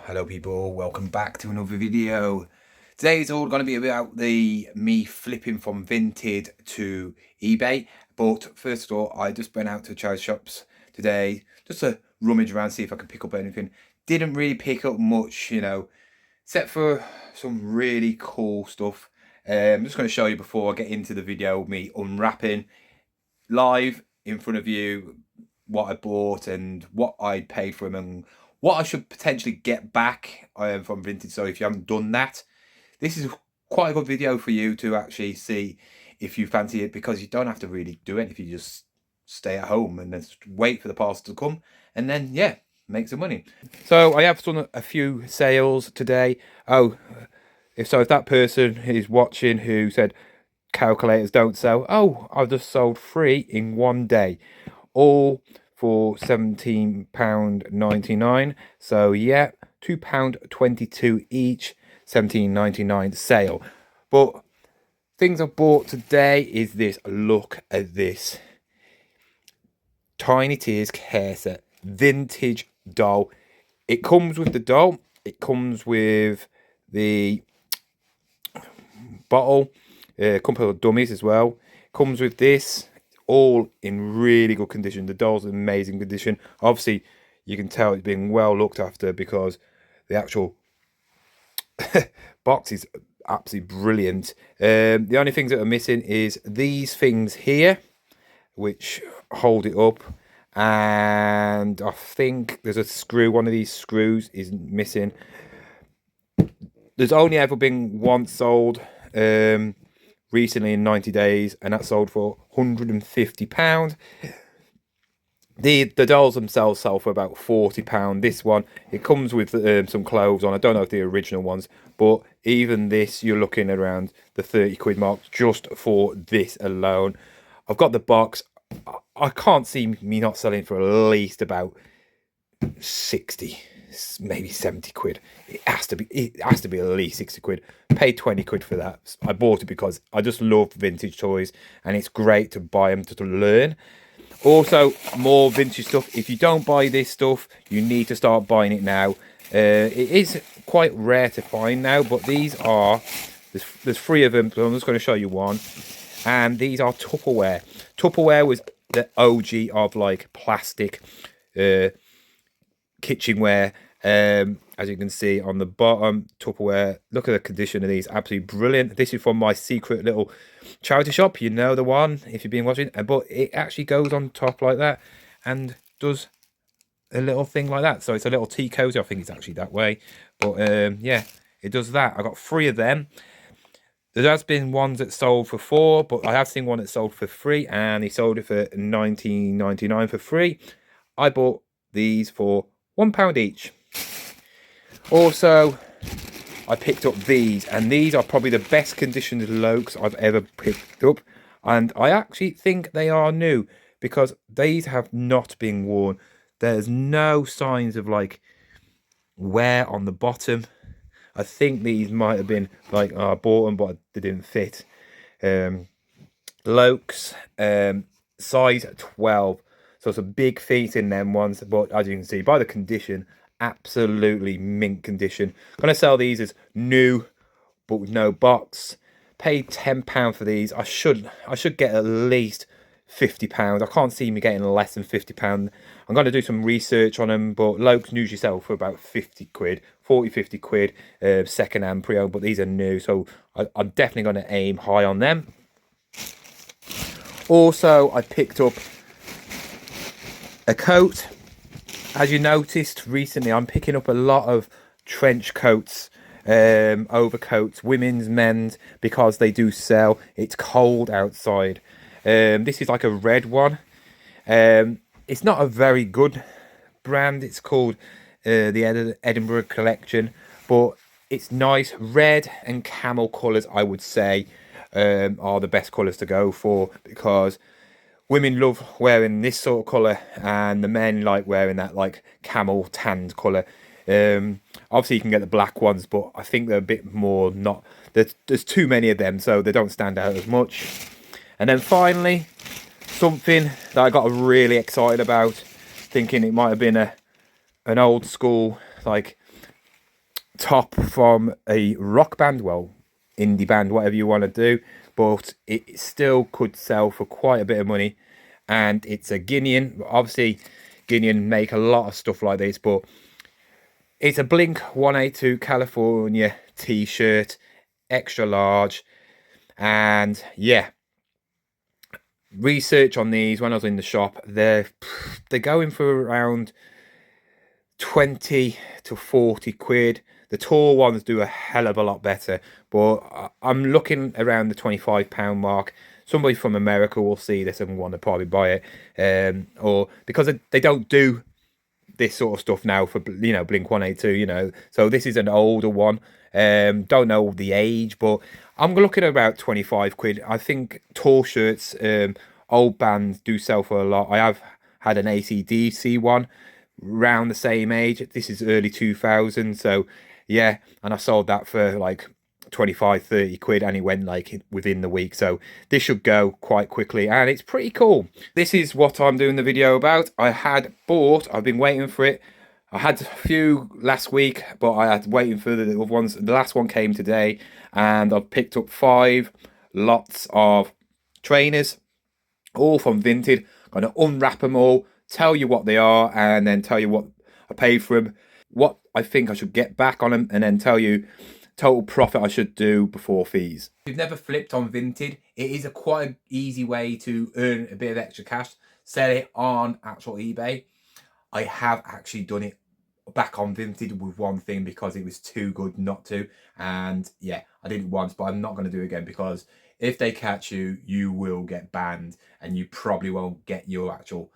Hello people, welcome back to another video. Today's all going to be about me flipping from Vinted to eBay. But first of all, I just went out to charity shops today just to rummage around, see if I could pick up anything. Didn't really pick up much, except for some really cool stuff. I'm just going to show you before I get into the video, me unwrapping live in front of you what I bought and what I paid for them and what I should potentially get back from Vinted. So if you haven't done that, this is quite a good video for you to actually see if you fancy it, because you don't have to really do it if you just stay at home and then wait for the parcel to come and then, yeah, make some money. So I have done a few sales today. If that person is watching who said calculators don't sell, I've just sold 3 in one day, all for £17.99. So yeah, £2.22 each, £17.99 sale. But things I bought today is this. Look at this Tiny Tears care set, vintage doll. It comes with the doll, it comes with the bottle, a couple of dummies as well. Comes with this, all in really good condition. The doll's in amazing condition. Obviously, you can tell it's been well looked after because the actual box is absolutely brilliant. The only things that are missing is these things here, which hold it up, and I think there's a screw. One of these screws is missing. There's only ever been one sold recently in 90 days, and that sold for £150. The dolls themselves sell for about £40. This one, it comes with some clothes on. I don't know if the original ones, but even this, you're looking around the 30 quid mark just for this alone. I've got the box. I can't see me not selling for at least about 60, maybe 70 quid. It has to be at least 60 quid. Paid 20 quid for that. I bought it because I just love vintage toys, and it's great to buy them to learn. Also, more vintage stuff. If you don't buy this stuff, you need to start buying it now. It is quite rare to find now, but these are, there's 3 of them, so I'm just going to show you one. And these are Tupperware. Tupperware was the OG of like plastic kitchenware. As you can see on the bottom, Tupperware. Look at the condition of these, absolutely brilliant. This is from my secret little charity shop, you know the one if you've been watching. But it actually goes on top like that and does a little thing like that. So it's a little tea cozy. I think it's actually that way, but yeah, it does that. I got 3 of them. There has been ones that sold for 4, but I have seen one that sold for 3, and he sold it for £19.99 for 3. I bought these for £1 each. Also, I picked up these, and these are probably the best conditioned Lokes I've ever picked up, and I actually think they are new because these have not been worn. There's no signs of like wear on the bottom. I think these might have been like, I bought them but they didn't fit. Lokes, size 12, so it's a big feet in them ones, but as you can see by the condition, absolutely mint condition. Gonna sell these as new but with no box. Paid £10 for these. I should get at least £50. I can't see me getting less than £50. I'm going to do some research on them, but Lokes usually sell for about 50 quid, 40, 50 quid, second hand pre-owned, but these are new, so I'm definitely going to aim high on them. Also, I picked up a coat. As you noticed recently, I'm picking up a lot of trench coats, overcoats, women's, men's, because they do sell. It's cold outside. This is like a red one. It's not a very good brand. It's called the Edinburgh Collection, but it's nice. Red and camel colours, I would say, are the best colours to go for, because women love wearing this sort of colour, and the men like wearing that like camel tanned colour. Obviously you can get the black ones, but I think they're a bit more not, there's too many of them, so they don't stand out as much. And then finally, something that I got really excited about, thinking it might have been an old school like top from a rock band, well, indie band, whatever you want to do, but it still could sell for quite a bit of money. And it's a Guinean. Obviously, Guinean make a lot of stuff like this, but it's a Blink 182 California t-shirt, extra large. And yeah, research on these when I was in the shop, they're going for around 20 to 40 quid. The tall ones do a hell of a lot better, but I'm looking around the £25 mark. Somebody from America will see this and want to probably buy it, or because they don't do this sort of stuff now for, you know, Blink 182, you know. So this is an older one. Don't know the age, but I'm looking at about 25 quid. I think tall shirts, old bands do sell for a lot. I have had an AC/DC one around the same age. This is early 2000, so yeah, and I sold that for like 25-30 quid, and it went like within the week. So this should go quite quickly, and it's pretty cool. This is what I'm doing the video about. I've been waiting for it. I had a few last week, but I had waiting for the other ones. The last one came today, and I've picked up 5 lots of trainers, all from Vinted. I'm going to unwrap them all, tell you what they are, and then tell you what I paid for them, what I think I should get back on them, and then tell you total profit I should do before fees. If you've never flipped on Vinted, it is a quite easy way to earn a bit of extra cash. Sell it on actual eBay. I have actually done it back on Vinted with one thing because it was too good not to, and yeah, I did it once, but I'm not going to do it again, because if they catch you, you will get banned, and you probably won't get your actual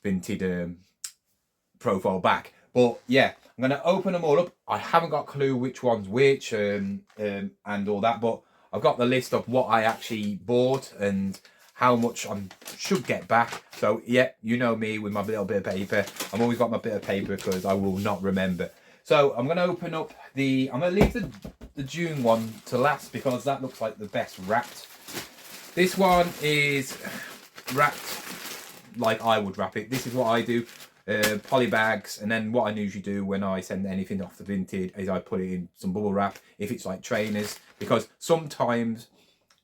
Vinted profile back. But yeah, I'm going to open them all up. I haven't got a clue which one's which, and all that, but I've got the list of what I actually bought and how much I should get back. So yeah, you know me with my little bit of paper. I've always got my bit of paper because I will not remember. So I'm going to open up I'm going to leave the June one to last because that looks like the best wrapped. This one is wrapped like I would wrap it. This is what I do. Poly bags, and then what I usually do when I send anything off the Vinted is I put it in some bubble wrap if it's like trainers, because sometimes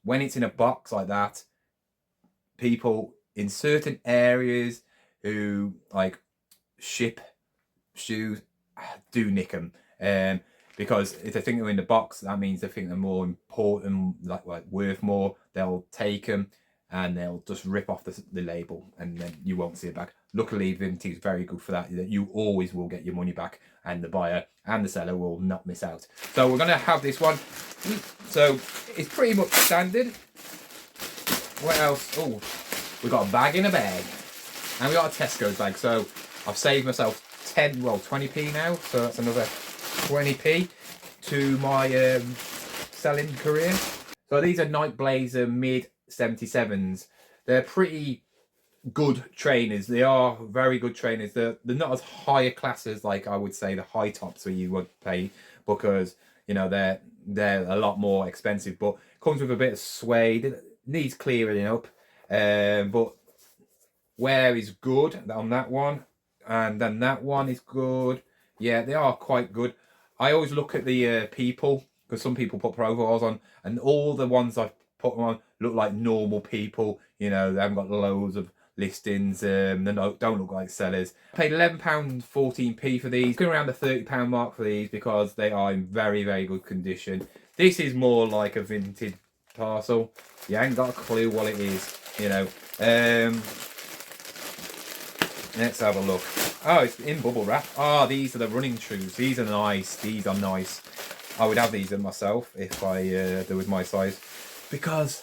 when it's in a box like that, people in certain areas who like ship shoes do nick them, because if they think they're in the box, that means they think they're more important, like worth more. They'll take them and they'll just rip off the label, and then you won't see it back. Luckily, Vinted is very good for that. You always will get your money back, and the buyer and the seller will not miss out. So we're going to have this one. So it's pretty much standard. What else? Oh, we got a bag in a bag, and we got a Tesco's bag. So I've saved myself 20p now. So that's another 20p to my selling career. So these are Night Blazer mid 77s. They're pretty good trainers. They are very good trainers. They're not as high a class as, like, I would say the high tops where you would pay, because you know they're a lot more expensive, but comes with a bit of suede. Needs clearing up, but wear is good on that one, and then that one is good. Yeah, they are quite good. I always look at the people, because some people put profiles on, and all the ones I've put them on look like normal people. You know, they haven't got loads of listings. They don't look like sellers. I paid £11.14p for these. Going around the £30 mark for these because they are in very, very good condition. This is more like a Vinted parcel. You ain't got a clue what it is, you know. Let's have a look. Oh, it's in bubble wrap. Oh, these are the running shoes. These are nice. These are nice. I would have these in myself if they was my size, because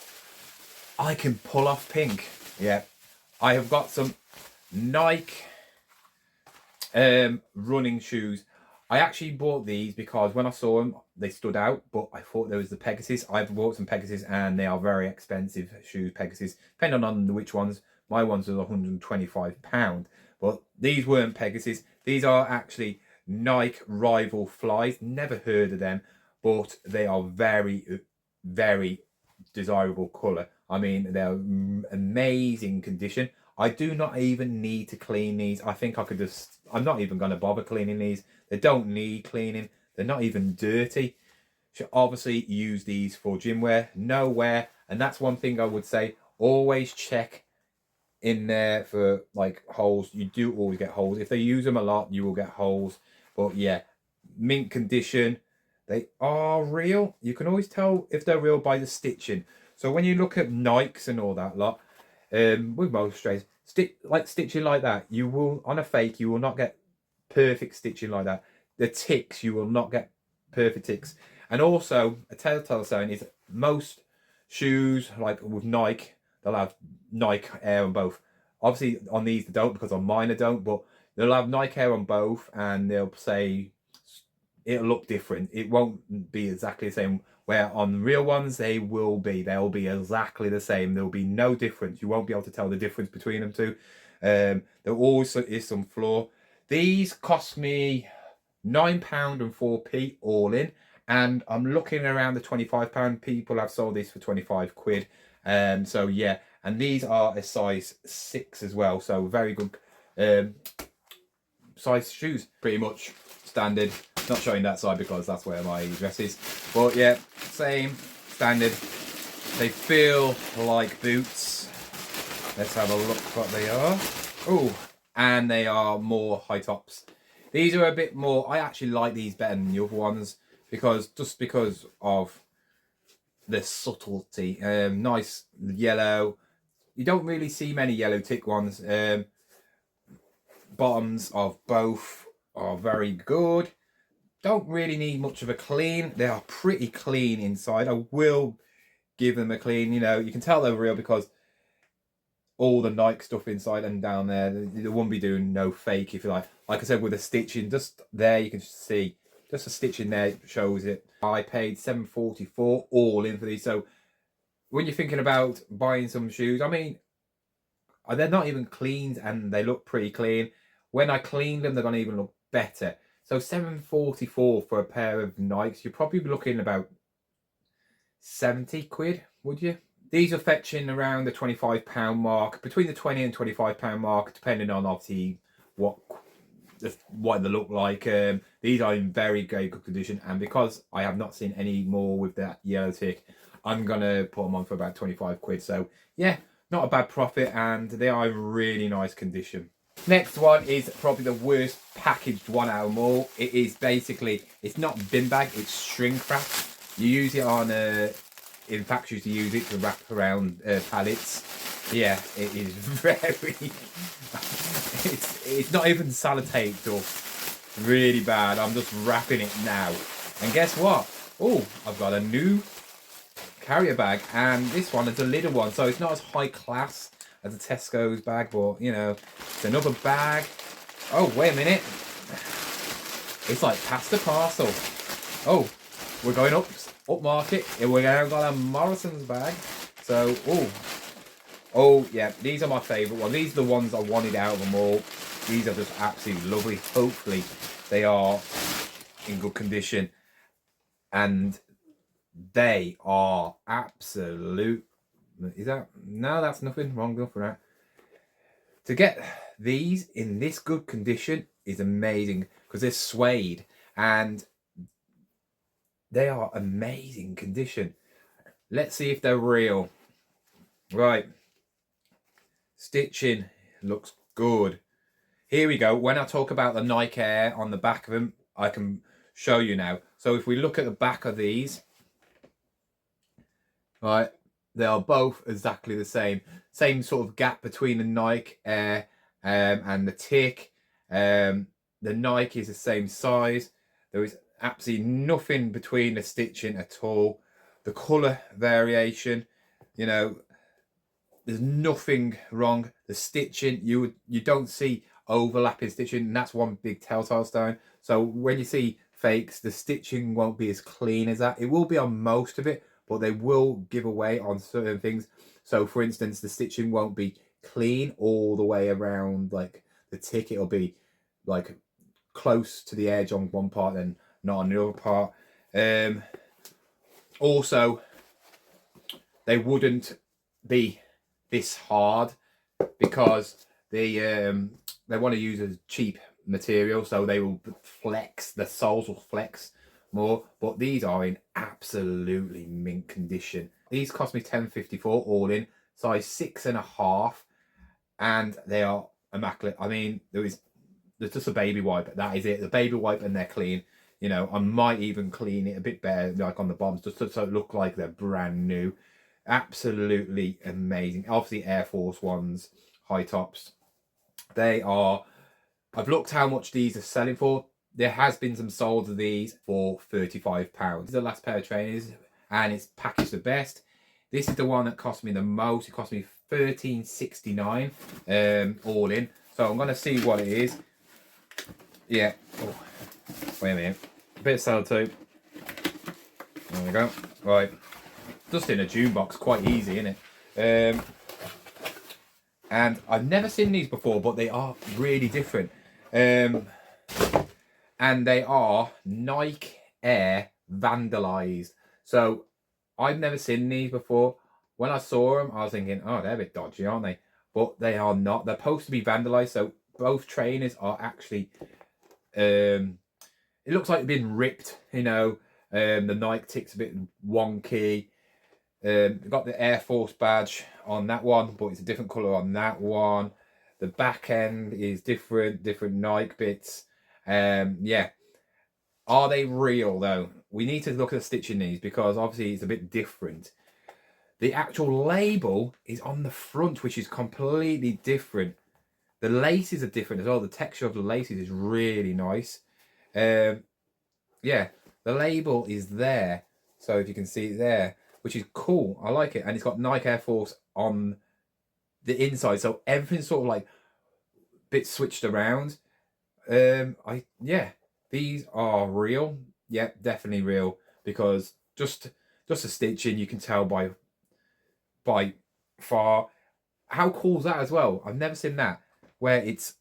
I can pull off pink. Yeah, I have got some Nike running shoes. I actually bought these because when I saw them, they stood out, but I thought there was the Pegasus. I've bought some Pegasus, and they are very expensive shoes, Pegasus, depending on which ones. My ones are £125, but these weren't Pegasus. These are actually Nike Rival Flies. Never heard of them, but they are very, very desirable colour. I mean, they're amazing condition. I do not even need to clean these. I think I could just, I'm not even going to bother cleaning these. They don't need cleaning. They're not even dirty. Should obviously use these for gym wear, no wear. And that's one thing I would say, always check in there for like holes. You do always get holes. If they use them a lot, you will get holes. But yeah, mint condition. They are real. You can always tell if they're real by the stitching. So when you look at Nikes and all that lot, with most strays, stitching like that, you will, on a fake, you will not get perfect stitching like that. The ticks, you will not get perfect ticks. And also, a telltale sign is most shoes, like with Nike, they'll have Nike Air on both. Obviously, on these they don't, because on mine I don't, but they'll have Nike Air on both, and they'll say it'll look different. It won't be exactly the same. Where on real ones, they'll be exactly the same. There'll be no difference. You won't be able to tell the difference between them two. There always is some flaw. These cost me £9 and 4p all in, and I'm looking around the £25. People have sold this for 25 quid. So yeah, and these are a size 6 as well, so very good size shoes. Pretty much standard. Not showing that side because that's where my dress is, but yeah, same standard. They feel like boots. Let's have a look what they are. Oh, and they are more high tops. These are a bit more, I actually like these better than the other ones, because of the subtlety. Nice yellow. You don't really see many yellow tick ones. Bottoms of both are very good. Don't really need much of a clean. They are pretty clean inside. I will give them a clean. You know, you can tell they're real because all the Nike stuff inside and down there. They won't be doing no fake, if you like. Like I said, with the stitching, just there you can see, just the stitching there shows it. I paid £7.44 all in for these. So when you're thinking about buying some shoes, I mean, they're not even cleaned and they look pretty clean. When I clean them, they're gonna even look better. So £7.44 for a pair of Nikes, you're probably looking about 70 quid, would you? These are fetching around the £25 mark, between the £20 and £25 mark, depending on obviously what they look like. These are in very good condition, and because I have not seen any more with that yellow tick, I'm gonna put them on for about 25 quid. So yeah, not a bad profit, and they are in really nice condition. Next one is probably the worst packaged one out of them all. It is basically, it's not bin bag, it's shrink wrap. You use it on, in factories you use it to wrap around pallets. Yeah, it is very, it's not even sellotaped or really bad. I'm just wrapping it now. And guess what? Oh, I've got a new carrier bag, and this one is a little one, so it's not as high class as a Tesco's bag, but you know, it's another bag. Oh, wait a minute. It's like pasta parcel. Oh, we're going up market. We're now got a Morrison's bag. So, oh yeah, these are my favourite ones. These are the ones I wanted out of them all. These are just absolutely lovely. Hopefully they are in good condition, and they are absolute. Is that, no, that's nothing wrong enough for that. To get these in this good condition is amazing, because they're suede and they are amazing condition. Let's see if they're real. Right, stitching looks good. Here we go. When I talk about the Nike Air on the back of them, I can show you now. So if we look at the back of these, right, they are both exactly the same. Same sort of gap between the Nike Air and the tick. The Nike is the same size. There is absolutely nothing between the stitching at all. The colour variation, you know, there's nothing wrong. The stitching, you don't see overlapping stitching, and that's one big telltale sign. So when you see fakes, the stitching won't be as clean as that. It will be on most of it, but they will give away on certain things. So for instance, the stitching won't be clean all the way around like the tick. It'll be like close to the edge on one part and not on the other part. Also, they wouldn't be this hard because they want to use a cheap material, so they will flex, the soles will flex more, but these are in absolutely mint condition. These cost me £10.54 all in, size 6.5, and they are immaculate. I mean, there's just a baby wipe, that is it. The baby wipe and they're clean. You know, I might even clean it a bit better, like on the bottoms, just so it look like they're brand new. Absolutely amazing. Obviously, Air Force Ones, high tops. They are. I've looked how much these are selling for. There has been some sold of these for £35. This is the last pair of trainers, and it's packaged the best. This is the one that cost me the most. It cost me £13.69 all in. So I'm gonna see what it is. Yeah. Oh, wait a minute. A bit of sellotape. There we go. Right. Just in a June box, quite easy, isn't it? And I've never seen these before, but they are really different. And they are Nike Air Vandalized. So I've never seen these before. When I saw them, I was thinking, oh, they're a bit dodgy, aren't they? But they are not. They're supposed to be vandalized. So both trainers are actually, it looks like they've been ripped, you know. The Nike tick's a bit wonky. We've got the Air Force badge on that one, but it's a different colour on that one. The back end is different Nike bits. Yeah. Are they real though? We need to look at the stitching these because obviously it's a bit different. The actual label is on the front, which is completely different. The laces are different as well. The texture of the laces is really nice. Yeah, the label is there. So if you can see it there, which is cool. I like it. And it's got Nike Air Force on the inside. So everything's sort of like a bit switched around. Yeah, these are real. Yeah, definitely real. Because just the stitching, you can tell by far. How cool is that as well? I've never seen that. Where it's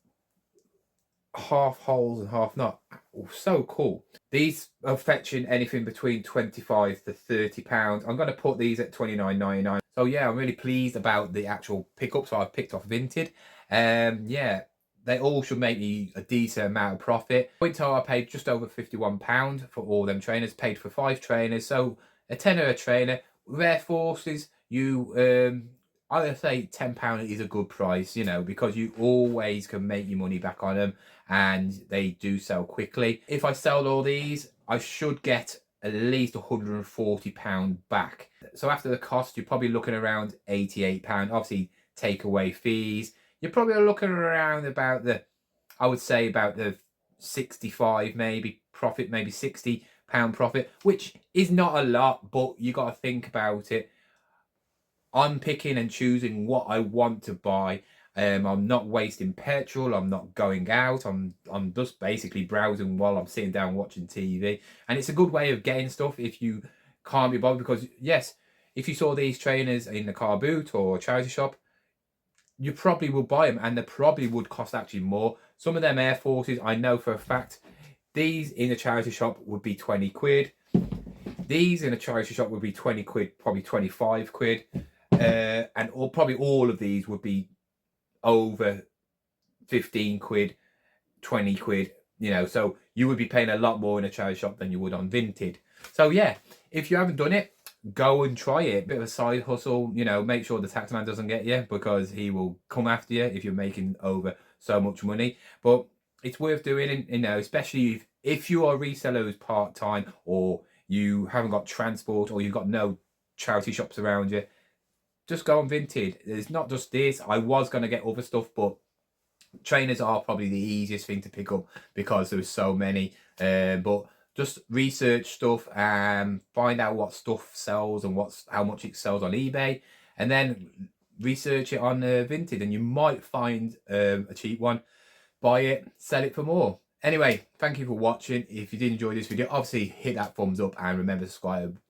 half holes and half not. Oh, so cool. These are fetching anything between £25 to £30. I'm going to put these at £29.99. So yeah, I'm really pleased about the actual pickup. So I've picked off Vinted. Yeah, they all should make me a decent amount of profit. Point I paid just over £51 for all them trainers. Paid for 5 trainers, so a tenner a trainer. With Air Forces, you I would say £10 is a good price, you know, because you always can make your money back on them, and they do sell quickly. If I sell all these, I should get at least £140 back. So after the cost, you're probably looking around £88. Obviously, take away fees. You're probably looking around about the, I would say about the 65 maybe profit, maybe £60 profit, which is not a lot, but you got to think about it. I'm picking and choosing what I want to buy. I'm not wasting petrol. I'm not going out. I'm just basically browsing while I'm sitting down watching TV. And it's a good way of getting stuff if you can't be bothered. Because yes, if you saw these trainers in the car boot or charity shop, you probably will buy them, and they probably would cost actually more. Some of them Air Forces, I know for a fact, these in a charity shop would be 20 quid. These in a charity shop would be 20 quid, probably 25 quid. And probably all of these would be over 15 quid, 20 quid, you know, so you would be paying a lot more in a charity shop than you would on Vinted. So yeah, if you haven't done it, go and try it. Bit of a side hustle, you know, make sure the taxman doesn't get you, because he will come after you if you're making over so much money. But it's worth doing, you know, especially if you are a reseller who's part-time, or you haven't got transport, or you've got no charity shops around you. Just go on Vinted. It's not just this. I was going to get other stuff, but trainers are probably the easiest thing to pick up because there's so many. But just research stuff and find out what stuff sells and how much it sells on eBay, and then research it on Vinted, and you might find a cheap one. Buy it, sell it for more. Anyway, thank you for watching. If you did enjoy this video, obviously hit that thumbs up and remember to subscribe